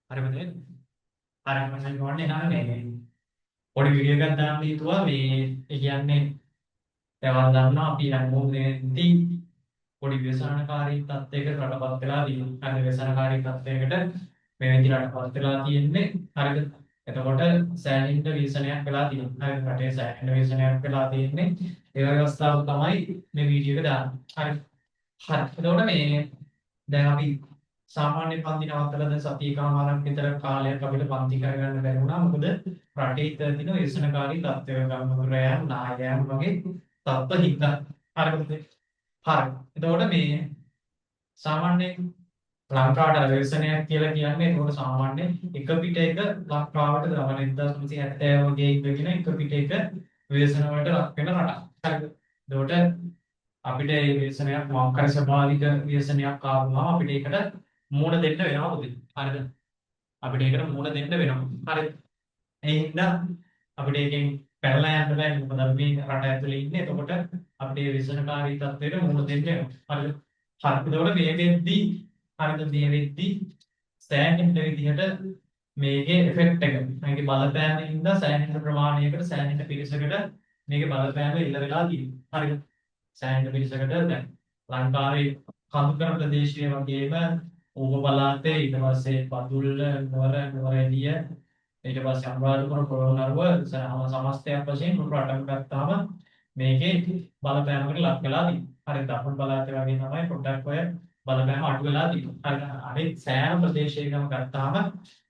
හරි මෙතන හරි මම ගොන්නේ නැහැ මේ පොඩි වීඩියෝ එකක් දාන්න හිතුවා මේ ඒ කියන්නේ ඒවා දන්නවා අපි හැමෝගෙදී පොඩි ව්‍යසනකාරී තත්යකට රටපත් වෙලා තියෙනවා. හරි ව්‍යසනකාරී තත්යකට මේ විදිහට රටපත් වෙලා තියෙන්නේ. හරිද? එතකොට සෑහෙන ව්‍යසනයක් වෙලා තියෙනවා. හරි රටේ සෑහෙන ව්‍යසනයක් වෙලා තියෙන්නේ. ඒ වගේ අවස්ථාවක තමයි මේ වීඩියෝ එක දාන්නේ. හරි. හරි. එතකොට මේ දැන් අපි සාමාන්‍ය පන්ති නවත්තලා දැන් සතියකමාරක් විතර කාලයක් අපිට පන්ති කරගන්න බැරි වුණා. මොකද රටේ තියෙන ව්‍යසනකාරී තත්ත්වයක ගම්මුරයන් නායකයන් වගේ තත්ත්ව හින්දා. හරිද? හරි. එතකොට මේ සාමාන්‍යයෙන් ලංකාවට ව්‍යසනයක් කියලා කියන්නේ ඒකට සාමාන්‍ය එක පිට එක ලංකාවට ගමන 1970 වගේ ඉඳගෙන එක පිට එක ව්‍යසන වලට ලක් වෙන රටක්. හරිද? එතකොට අපිට මේ ව්‍යසනයක් මොකක්ද ස්වභාවික ව්‍යසනයක් ආවම අපිට ඒකට මුහුණ දෙන්න වෙනවා පුතේ. හරිද? අපිට ඒකට මුහුණ දෙන්න වෙනවා. හරිද? ඒ හින්දා අපිට ඒකෙන් පැනලා යන්න බෑ. මොකද අපි මේ රට ඇතුලේ ඉන්නේ. එතකොට අපිට මේ ව්‍යසනකාරී තත්ත්වයට මුහුණ දෙන්න වෙනවා. හරිද? හරි. එතකොට මේ වෙද්දී හරිද මේ වෙද්දී සෑහෙන විදිහට මේකේ ඉෆෙක්ට් එක මේකේ බලපෑම හින්දා සෑහෙන ප්‍රමාණයකට සෑහෙන පිරිසකට මේකේ බලපෑම ඉල්ල වෙලා තියෙනවා. හරිද? සෑහෙන පිරිසකට දැන් ලංකාවේ කඳුකර ප්‍රදේශයේ වගේම ඌව පළාතේ ඊට පස්සේ පතුල්ල නුවරඑළිය ඊට පස්සේ අනුරාධපුර පොළොන්නරුව සමස්තයක් වශයෙන් මුළු රටම ගත්තාම මේකේ බලපෑමකට ලක් වෙලා තියෙනවා. හරි දකුණු පළාතේ වගේ තමයි පොඩ්ඩක් ඔය බලපෑම අඩු වෙලා තියෙනවා. හරි අනිත් සෑම ප්‍රදේශයකම ගත්තාම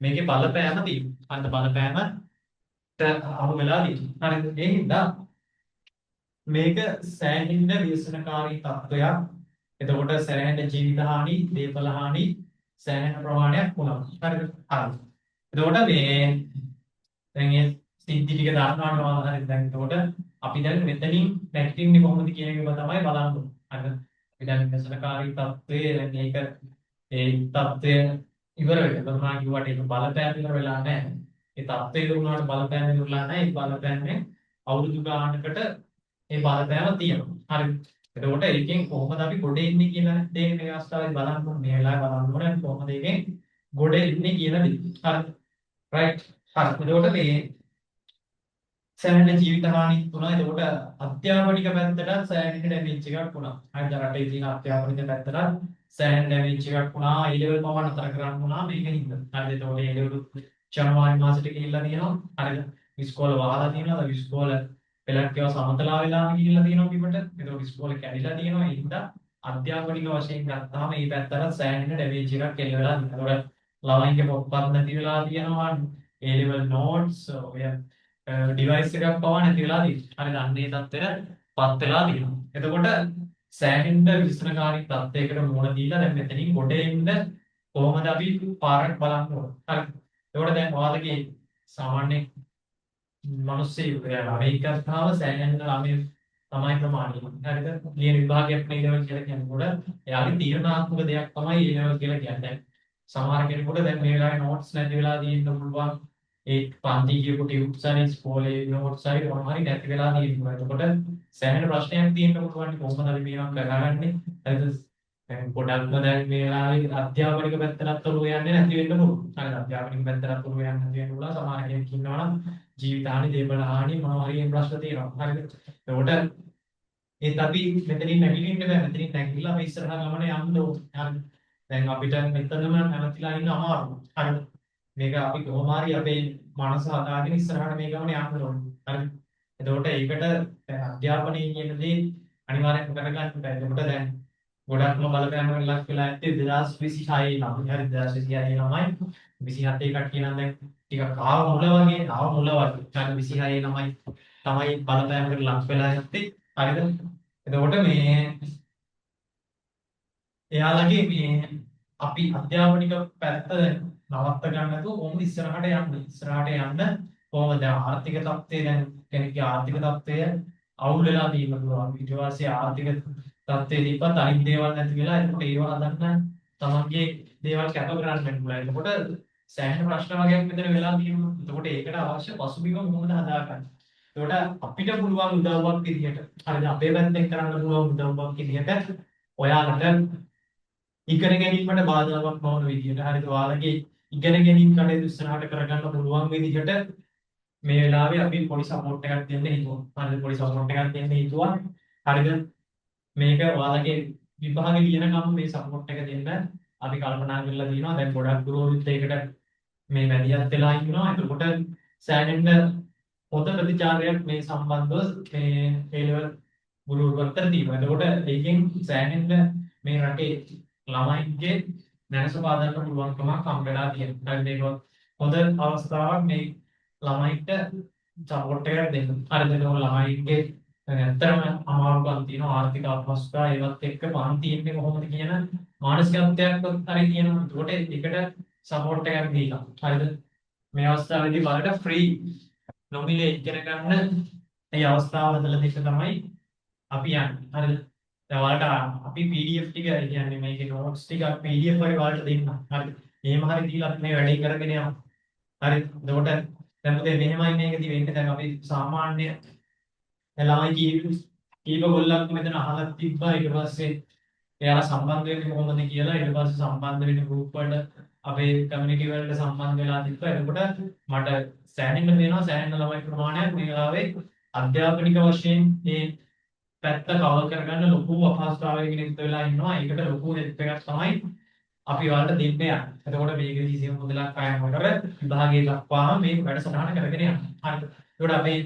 මේකේ බලපෑම තියෙනවා. අන්න බලපෑමට අඩු වෙලා තියෙනවා. හරි ඒ හින්දා මේක සෑහෙන ව්‍යසනකාරී තත්ත්වයක්. එතකොට සෑහෙන ජීවිත හානි, දේපල හානි සෑහෙන ප්‍රමාණයක් වුණා. හරිද? හරි. එතකොට මේ දැන් මේ සිද්ධි ටික දානවා හරිද? දැන් එතකොට අපි දැන් මෙතනින් නැගිටින්නේ කොහොමද කියන එක තමයි බලන්න ඕනේ. හරිද? අපි දැන් ව්‍යසනකාරී තත්ත්වයේ දැන් මේක ඒ තත්ත්වය ඉවර වෙනවා. මම කිව්වට ඒක බලපෑම ඉවර වෙලා නැහැ. ඒ තත්ත්වය ඉවර වුණාට බලපෑම ඉවරලා නැහැ. ඒ බලපෑමෙන් අවුරුදු ගානකට ඒ බලපෑම තියෙනවා. හරි. එතකොට ඒකෙන් කොහොමද අපි ගොඩ එන්නේ කියන දේ මේ අවස්ථාවේ බලන්න ඕනේ. මේ වෙලාවේ බලන්න ඕනේ කොහොමද ඒකෙන් ගොඩ එන්නේ කියන දේ. හරි. රයිට්. හරි. එතකොට මේ සෑහෙන ජීවිත හානි වුණා. එතකොට අධ්‍යාපනික පැත්තට සෑහෙන ඩැමේජ් එකක් වුණා. හරිද? රටේ තියෙන අධ්‍යාපනික පැත්තට සෑහෙන ඩැමේජ් එකක් වුණා. ඒ ලෙවල් පව නතර කරන්න වුණා මේකෙන්ද. හරිද? එතකොට ඒ ලෙවල් ජනවාරි මාසෙට ගිහිල්ලා තියෙනවා. හරිද? ඉස්කෝල වහලා තියෙනවා. ඉස්කෝල පෙළක් ඒවා සමතලා වෙලාම ගිහිල්ලා තියෙනවා බිමට. ඒතකොට ඉස්කෝලේ කැඩිලා තියෙනවා. ඒ හින්දා අධ්‍යාපනික වශයෙන් ගත්තාම මේ පැත්තට සෑහෙන ඩැමේජ් එකක් එල්ල වෙලා තියෙනවා. ඒතකොට ළමයින්ගේ පොත්පත් නැති වෙලා තියෙනවා. A level notes ඔය ඩිවයිස් එකක් පවා නැති වෙලා තියෙනවා. හරිද? අන්නේ තත්ත්වෙටපත් වෙලා තියෙනවා. එතකොට සෑහෙන විශ්ලේෂණකාරී තත්ත්වයකට මුහුණ දීලා දැන් මෙතනින් ගොඩ එන්න කොහොමද අපි පාරක් බලන්න ඕන. හරි. එතකොට දැන් ඔයාලගේ සාමාන්‍ය මිනිස්සු අමරිකාව සෑහෙන ළමයි තමයි ප්‍රමාණය. හරිද? ලියන විභාගයක් මේ ලෙවල් කියලා කියනකොට එයාගේ තීරණාත්මක දෙයක් තමයි ඒ ලෙවල් කියලා කියන්නේ. සමහර කෙනෙකුට දැන් මේ වෙලාවේ නෝට්ස් නැති වෙලා තියෙන්න පුළුවන්. ඒ පන්ති කියපු ටියුබ්ස් හරි ඉස්කෝලේ නෝට්ස් හරි මොනවා හරි නැති වෙලා තියෙනවා. එතකොට සෑහෙන ප්‍රශ්නයක් තියෙන්න පුළුවන්. කොහොමද අපි මේවා කරගන්නේ? හරිද? දැන් ගොඩක්ම දැන් මේ වෙලාවේ අධ්‍යාපනික පැත්තට ඔළුව යන්නේ නැති වෙන්න පුළුවන්. හරිද? අධ්‍යාපනික පැත්තට ඔළුව යන්නේ නැති වෙන්න පුළුවන්. සමහර කෙනෙක් ඉන්නවා නම් ජීවිත හානි, දේපල හානි මොනවා හරි ප්‍රශ්න තියෙනවා. හරිද? එතකොට ඒත් අපි මෙතනින් නැගිටින්න බෑ. මෙතනින් නැගිටලා අපි ඉස්සරහා ගමන යන්න ඕනේ. හරිද? දැන් අපිට මෙතනම නැවතිලා ඉන්න අමාරුයි. හරිද? මේක අපි කොහොම හරි අපේ මනස හදාගෙන ඉස්සරහට මේ ගමන යන්න ඕනේ. හරිද? එතකොට ඒකට දැන් අධ්‍යාපනයේ කියන දේ අනිවාර්යෙන් කරගන්න බෑ. එතකොට දැන් ගොඩක්ම බලපෑමකට ලක් වෙලා ඇත්තේ 2026 නම්. හරි 2026 ළමයි 27 කට්ටිය නම් දැන් ටිකක් ආව මුල වගේ ආව මුල වගේ. 26 ළමයි තමයි බලපෑමකට ලක් වෙලා ඇත්තේ. හරිද? එතකොට මේ එයාලගේ මේ අපි අධ්‍යාපනික පැත්ත නවත්ත ගන්න නැතුව කොහොමද ඉස්සරහට යන්නේ? ඉස්සරහට යන්න කොහොමද ආර්ථික තත්ත්වය දැන් කෙනෙක්ගේ ආර්ථික තත්ත්වය අවුල් වෙලා තියෙනවා. ඊට පස්සේ ආර්ථික තත්ත්වයේ දීපත් අනිත් දේවල් නැති වෙලා එතකොට ඒව හදන්න තමන්ගේ දේවල් කැප කරන්න වෙන්න පුළුවන්. එතකොට සෑහෙන ප්‍රශ්න වගේක් මෙතන වෙලා තියෙනවා. එතකොට ඒකට අවශ්‍ය පසුබිම කොහොමද හදාගන්නේ? එතකොට අපිට පුළුවන් උදව්වක් විදිහට හරිද? අපේ පැත්තෙන් කරන්න පුළුවන් උදව්වක් විදිහට ඔයාලට ඉගෙන ගැනීමට බාධාවක් නොවන විදිහට හරිද? ඔයාලගේ ඉගෙන ගැනීම කටයුතු ඉස්සරහට කරගන්න පුළුවන් විදිහට මේ වෙලාවේ අපි පොඩි සපෝට් එකක් දෙන්න හිතුවා. හරිද? පොඩි සපෝට් එකක් දෙන්න හිතුවා. හරිද? මේක ඔයාලගේ විභාගෙ ලියනකම් මේ සපෝට් එක දෙන්න අපි කල්පනා කරලා තියෙනවා. දැන් ගොඩක් ගුරුවරුත් ඒකට මේ මැදිහත් වෙලා ඉන්නවා. එතකොට සෑහෙන්න හොඳ ප්‍රතිචාරයක් මේ සම්බන්ධව මේ A-level ගුරුවරුන්ට තියෙනවා. එතකොට ඒකෙන් සෑහෙන්න මේ රටේ ළමයින්ගේ මනස පාදන්න පුළුවන්කමක් හම්බෙලා තියෙනවා. හරිද? ඒක හොඳ අවස්ථාවක් මේ ළමයින්ට සපෝට් එකක් දෙන්න. හරිද? ඒක ළමයින්ගේ ඇත්තටම අමාරුකම් තියෙනවා ආර්ථික අපහසුතාව ඒවත් එක්ක පන්ති ඉන්නේ කොහොමද කියන මානසිකත්වයක් හරි තියෙනවා. ඒකට ඒකට සපෝට් එකක් දීලා. හරිද? මේ අවස්ථාවේදී බලන්න ෆ්‍රී නොමිලේ ඉගෙන ගන්න මේ අවස්ථාව හදලා දෙක තමයි අපි යන්නේ. හරිද? දැන් ඔයාලට අපි PDF ටික කියන්නේ මේකේ notes ටික PDF වගේ ඔයාලට දෙන්න. හරිද? එහෙම හරි දීලා අපි මේ වැඩේ කරගෙන යමු. හරිද? එතකොට දැන් මොකද මෙහෙමයි මේකදී වෙන්නේ. දැන් අපි සාමාන්‍ය ළමයි කීප ගොල්ලක් මෙතන අහලා තිබ්බා. ඊට පස්සේ එයාලා සම්බන්ධ වෙන්නේ කොහොමද කියලා. ඊට පස්සේ සම්බන්ධ වෙන්න group වලට අපේ community වලට සම්බන්ධ වෙලා තිබ්බා. එතකොට මට සෑහෙන්න වෙනවා සෑහෙන්න ළමයි ප්‍රමාණයක් මේ වෙලාවේ අධ්‍යාපනික වශයෙන් මේ පැත්ත කවර් කරගන්න ලොකු අපහසුතාවයකින් යුක්ත වෙලා ඉන්නවා. ඒකට ලොකු හෙල්ප් එකක් තමයි අපි ඔයාලට දෙන්න යන්නේ. එතකොට මේකේ කිසිම මුදලක් අය නොකර විභාගයේ දක්වාම මේ වැඩසටහන කරගෙන යනවා. හරිද? එතකොට අපේ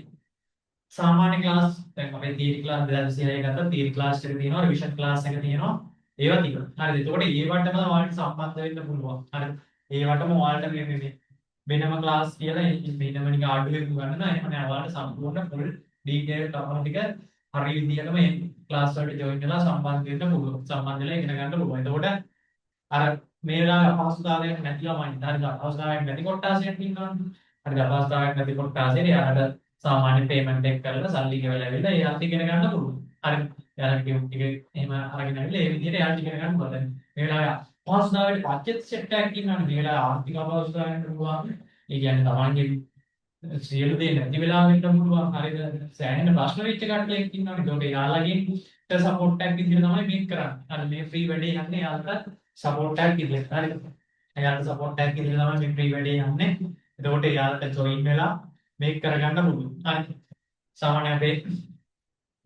සාමාන්‍ය ක්ලාස් දැන් අපේ තියරි ක්ලාස් 2030 ගත්තා. තියරි ක්ලාස් එක තියෙනවා, රිවිෂන් ක්ලාස් එක තියෙනවා. ඒවා තියෙනවා. හරිද? එතකොට ඒවටම ඔයාලට සම්බන්ධ වෙන්න පුළුවන්. හරිද? ඒවටම ඔයාලට මේ වෙනම ක්ලාස් කියලා වෙනම නික ආඩුවෙන් ගන්නවා. එහෙම නෑ ඔයාලට සම්පූර්ණ ෆුල් ඩීටේල් තමයි ටික හරි විදිහටම මේ ක්ලාස් වලට ජොයින් වෙලා සම්බන්ධ වෙන්න පුළුවන්. සම්බන්ධ වෙලා ඉගෙන ගන්න පුළුවන්. එතකොට අර මේ වෙලාවේ අපහසුතාවයක් නැති ළමයි. හරිද? අපහසුතාවයක් නැති කොටසක් ඉන්නවා. හරිද? අපහසුතාවයක් නැති කොටසෙන් යාට සාමාන්‍ය පේමන්ට් එක කරලා සල්ලි ගෙවලා ඇවිල්ලා එයාට ඉගෙන ගන්න පුළුවන්. හරිද? එයාලා ටික එහෙම අරගෙන ඇවිල්ලා ඒ විදිහට එයාට ඉගෙන ගන්න පුළුවන්. මේ වෙලාවේ අපහසුතාවයට බජට් සෙට් එකක් ඉන්නවනේ. මේ වෙලාවේ ආර්ථික අපහසුතාවයන් පුළුවන්. ඒ කියන්නේ තමන්ගේ සියලු දේ නැති වෙලා වෙන්න පුළුවන්. හරිද? සෑහෙන ප්‍රශ්න වෙච්ච කට්ටියක් ඉන්නවනේ. ඒකට එයාලගෙන් සපෝට් එකක් විදිහට තමයි මේක කරන්නේ. හරි මේ ෆ්‍රී වැඩේ යන්නේ එයාලට සපෝට් එකක් විදිහට. හරිද? එයාලට සපෝට් එකක් විදිහට තමයි මේ ෆ්‍රී වැඩේ යන්නේ. එතකොට එයාලට ජොයින් වෙලා මේක කරගන්න පුළුවන්. හරි. සාමාන්‍ය අපේ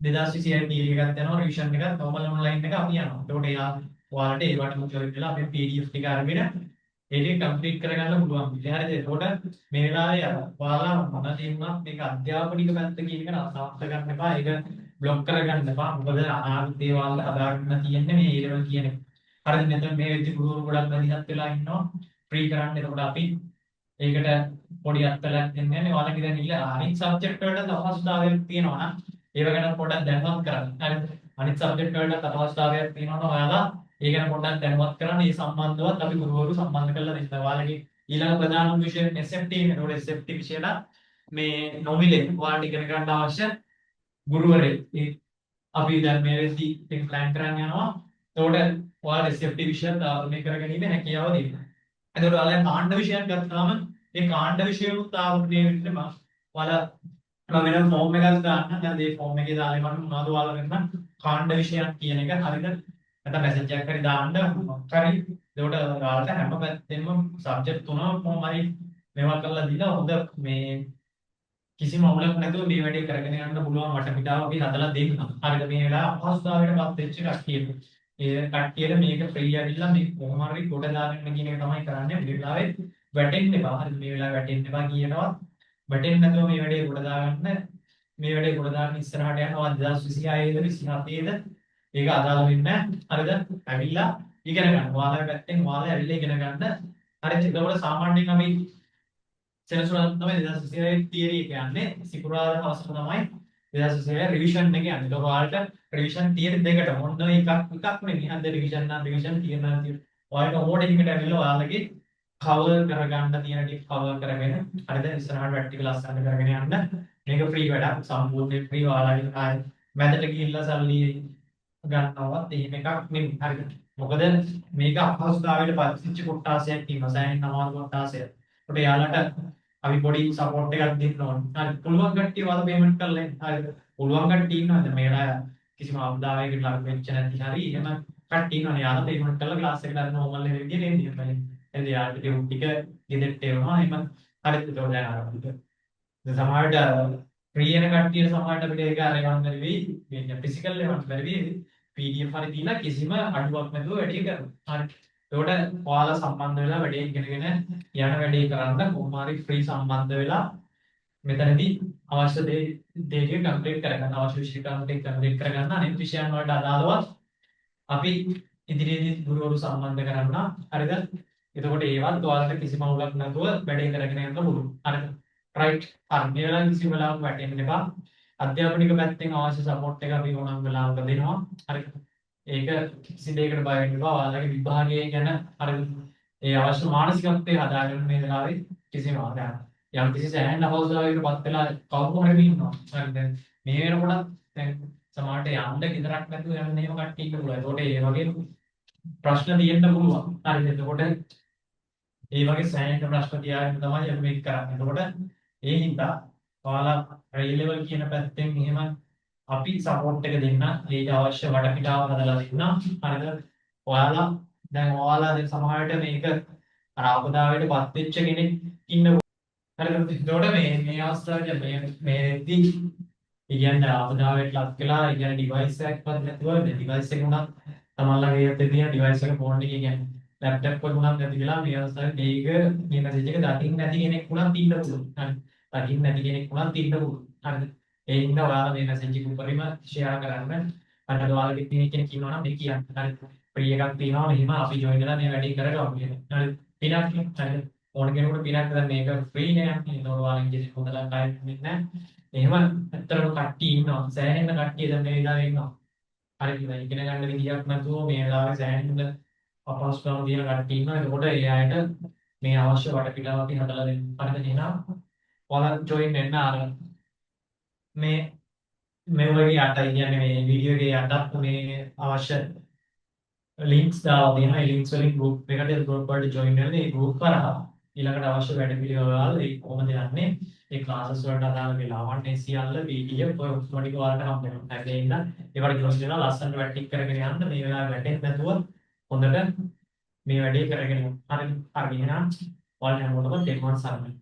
2026 තියරි එකක් යනවා රිවිෂන් එකක් normal online එක අපි යනවා. එතකොට එයා ඔයාලට ඒවටම ජොයින් වෙලා අපේ PDF ටික අරගෙන ඒක කම්ප්ලීට් කරගන්න පුළුවන්. හරිද? එතකොට මේ වෙලාවේ ඔයාලා මම කියනවා මේක අධ්‍යාපනික පැත්ත කියන එක නවත්ත ගන්න එපා. ඒක බ්ලොක් කරගන්න එපා. මොකද අනාගතේ ඔයාලා හදාගන්න තියෙන්නේ මේ A level කියන එක. හරිද? මෙතන මේ වෙද්දි ගුරුවරු ගොඩක් වැඩිහත් වෙලා ඉන්නවා. ෆ්‍රී කරන්න. එතකොට අපි ඒකට පොඩි අත්දැකීමක් දෙන්නේ නැහැ. ඔයාලගේ දැන් ඉල්ල අනිත් සබ්ජෙක්ට් වලට අපහසුතාවයක් තියෙනවා නම් ඒව ගැන පොඩ්ඩක් දැනුවත් කරගන්න. හරිද? අනිත් සබ්ජෙක්ට් වලට අපහසුතාවයක් තියෙනවා නම් ඔයාලා ඒ ගැන පොඩ්ඩක් දැනුවත් කරන්න. මේ සම්බන්ධවත් අපි ගුරුවරු සම්බන්ධ කරලා දෙන්න. ඔයාලගේ ඊළඟ ප්‍රධානම විෂය SFT නේ. ඒතකොට SFT විෂයට මේ නොමිලේ ඔයාලට ඉගෙන ගන්න අවශ්‍ය ගුරුවරයෙක් අපි දැන් මේ වෙද්දි ඒක ප්ලෑන් කරන්න යනවා. එතකොට ඔයාලා SFT විෂයත් මේ කරගැනීමේ හැකියාව දෙන්න. එතකොට ඔයාලා කාණ්ඩ විෂයක් ගත්තාම ඒ කාණ්ඩ විෂයමුත් ආවෘතිය වෙන්න ඔයාලා වෙන ෆෝම් එකක් දාන්න. දැන් මේ ෆෝම් එකේ දාලා මම මොනවද ඔයාලා වෙන්න කාණ්ඩ විෂයක් කියන එක හරිද? නැත්නම් මැසේජ් එකක් හරි දාන්න හරි. එතකොට ඔයාලට හැම පැත්තෙම සබ්ජෙක්ට් තුනම කොහොමයි මේවා කරලා දීලා හොඳ මේ කිසිම අවුලක් නැතුව මේ වැඩේ කරගෙන යන්න පුළුවන් වටපිටාව අපි හදලා දෙන්න. හරිද? මේ වෙලාව අපහසුතාවයකටපත් වෙච්ච කට්ටියට. ඒ කට්ටියට මේක ෆ්‍රී ඇවිල්ලා මේ කොහොම හරි කොට දාගන්න කියන එක තමයි කරන්නේ. මේ වෙලාවේ වැටෙන්න එපා. හරි මේ වෙලාවේ වැටෙන්න එපා කියනවා. වැටෙන්න නැතුව මේ වැඩේ කොට දාගන්න. මේ වැඩේ කොට දාගෙන ඉස්සරහට යනවා 2026 ද 27 ද ඒක අදාළ වෙන්නේ හරිද? ඇවිල්ලා ඉගෙන ගන්න. ඔයාලා පැත්තෙන් ඔයාලා ඇවිල්ලා ඉගෙන ගන්න. හරිද? ඒකවල සාමාන්‍යයෙන් අපි සෙනසුරාදා තමයි 2026 තියරි එක යන්නේ. සිකුරාදා හවස තමයි 2026 රිවිෂන් එක යන්නේ. ඒක ඔයාලට රිවිෂන් තියරි දෙකට මොන එකක් නෙමෙයි. හන්ද රිවිෂන් නම් රිවිෂන් තියරි නම් තියරි. ඔයාලට ඕන එකකට ඇවිල්ලා ඔයාලගේ කවර් කරගන්න තියෙන ටික කවර් කරගෙන හරිද? ඉස්සරහට ප්‍රැක්ටිකල් අස්සන්න කරගෙන යන්න. මේක ෆ්‍රී වැඩක්. සම්පූර්ණ ෆ්‍රී. ඔයාලගේ මැදට ගිහිල්ලා සල්ලි ගන්නවත් එහෙම එකක් නෙමෙයි. හරිද? මොකද මේක අපහසුතාවයට පත්වෙච්ච කොටාසයක් තියෙනවා. සෑහෙන අමාරු කොටාසයක්. ඒකට යාලට අපි පොඩි සපෝට් එකක් දෙන්න ඕනේ. හරි. පුළුවන් කට්ටිය වල පේමන්ට් කරලා එන්න. හරිද? පුළුවන් කට්ටිය ඉන්නවද? මේලා කිසිම අවදායකට ලක් වෙච්ච නැති හරි එහෙම කට්ටිය ඉන්නවනේ. යාලා පේමන්ට් කරලා ක්ලාස් එකට අර නෝමල් එක විදියට එන්නේ. එතකොට යාට ටියුට් ටික ගෙදරට එවනවා එහෙම හරියට ඒක දැන් ආරම්භ. දැන් සමහරවිට ෆ්‍රී වෙන කට්ටියට සමහරවිට අපිට ඒක අරගෙන බැරි වෙයි. මේ ෆිසිකල් එවන්න බැරි වෙයි. PDF හරි දීලා කිසිම අඩුවක් නැතුව වැඩේ කරනවා. හරි. ඒකට ඔයාලා සම්බන්ධ වෙලා වැඩේ ඉගෙනගෙන යන වැඩේ කරන්න කොහොම හරි ෆ්‍රී සම්බන්ධ වෙලා මෙතනදී අවශ්‍ය දේ ටික කම්ප්ලීට් කරගන්න අවශ්‍ය විෂය කම්ප්ලීට් කරගන්න අනිත් විෂයන් වලට අදාළව අපි ඉදිරියේදී ගුරුවරු සම්බන්ධ කරන්න. හරිද? එතකොට ඒවත් ඔයාලට කිසිම අවුලක් නැතුව වැඩේ කරගෙන යන්න පුළුවන්. හරිද? රයිට්. හරි. මේ වෙලාවේ කිසි වෙලාවක වැටෙන්න එපා. අධ්‍යාපනික පැත්තෙන් අවශ්‍ය සපෝට් එක අපි ඕනම වෙලාවක දෙනවා. හරිද? ඒක කිසි දෙයකට බය වෙන්න එපා. ඔයාලගේ විභාගය ගැන හරිද? ඒ අවශ්‍ය මානසිකත්වය හදාගන්න මේ වෙලාවේ කිසිම ආදායක්. යම් කිසි සෑහෙන අපහසුතාවයකටපත් වෙලා කවුරු හරි ඉන්නවා. හරිද? මේ වෙනකොට දැන් සමහරට යන්න ගෙදරක් නැතුව යන්න එහෙම කට්ටිය ඉන්න පුළුවන්. ඒකට ඒ වගේ ප්‍රශ්න තියෙන්න පුළුවන්. හරිද? එතකොට ඒ වගේ සෑහෙන ප්‍රශ්න තියාගෙන තමයි අපි මේක කරන්නේ. එතකොට ඒ හින්දා ඔයාලා හයි ලෙවල් කියන පැත්තෙන් එහෙම අපි සපෝට් එක දෙන්න ඊට අවශ්‍ය වටපිටාව හදලා දෙන්න. හරිද? ඔයාලා දැන් සමහරවිට මේක අර අපදාවයටපත් වෙච්ච කෙනෙක් ඉන්න හරිද? එතකොට මේ අවස්ථාවේ මේදී කියන්නේ අපදාවයට ලක් වෙලා කියන්නේ ඩිවයිස් එකක්වත් නැතුව ඩිවයිස් එක උනත් තමන්ලගේ අතේ තියෙන ඩිවයිස් එක ෆෝන් එකේ කියන්නේ ලැප්ටොප් එක උනත් නැති වෙලා මේ අවස්ථාවේ මේක මේ මැසේජ් එක දකින්න නැති කෙනෙක් උනත් ඉන්න පුළුවන්. හරි. දකින්න නැති කෙනෙක් උනත් ඉන්න පුළුවන්. හරිද? ඒ හින්දා ඔයාලා මේ මැසේජ් එක උඩරිම ෂෙයා කරන්න. අන්න ඔයාලගේ තියෙන කෙනෙක් ඉන්නවා නම් මේ කියන්න. හරිද? ෆ්‍රී එකක් තියෙනවා මෙහිම අපි ජොයින් වෙලා මේ වැඩේ කරගමු කියන. හරිද? පිනක් නේ. හරිද? ඕන කෙනෙකුට පිනක් දැන් මේක ෆ්‍රී නේ. ඒනෝර ඔයාලා ඉංග්‍රීසි හොඳලා කායෙන්නේ නැහැ. එහෙම ඇත්තටම කට්ටිය ඉන්නවා. සෑහෙන කට්ටිය දැන් මේ වෙලාවේ ඉන්නවා. හරිද? ඉගෙන ගන්න විදියක් නැතුව මේ වෙලාවේ සෑහෙන අපහසුතාව තියෙන කට්ටිය ඉන්නවා. ඒකට ඒ අයට මේ අවශ්‍ය වටපිටාව අපි හදලා දෙන්න. හරිද? එහෙනම් ඔයාලා ජොයින් වෙන්න අර මේ වගේ අටයි කියන්නේ මේ වීඩියෝ එකේ යටත් මේ අවශ්‍ය ලින්ක්ස් දාලා දෙනවා. ඒ ලින්ක්ස් වලින් group එකට group වලට join වෙන්න. ඒ group කරා ඊළඟට අවශ්‍ය වැඩ පිළිවෙල ඒ කොහොමද යන්නේ? ඒ classes වලට අදාළ වෙලාවන් ඒ සියල්ල PDF ඔය ඔටෝමැටික් ඔයාලට හම්බ වෙනවා. හැබැයි ඉන්න ඒවට join වෙනවා ලස්සනට වැඩ ටික කරගෙන යන්න මේ වෙලාවේ වැටෙන්නේ නැතුව හොඳට මේ වැඩේ කරගෙන යන්න. හරිද? හරි එහෙනම් ඔයාලා හැමෝටම තෙරුවන් සරණයි.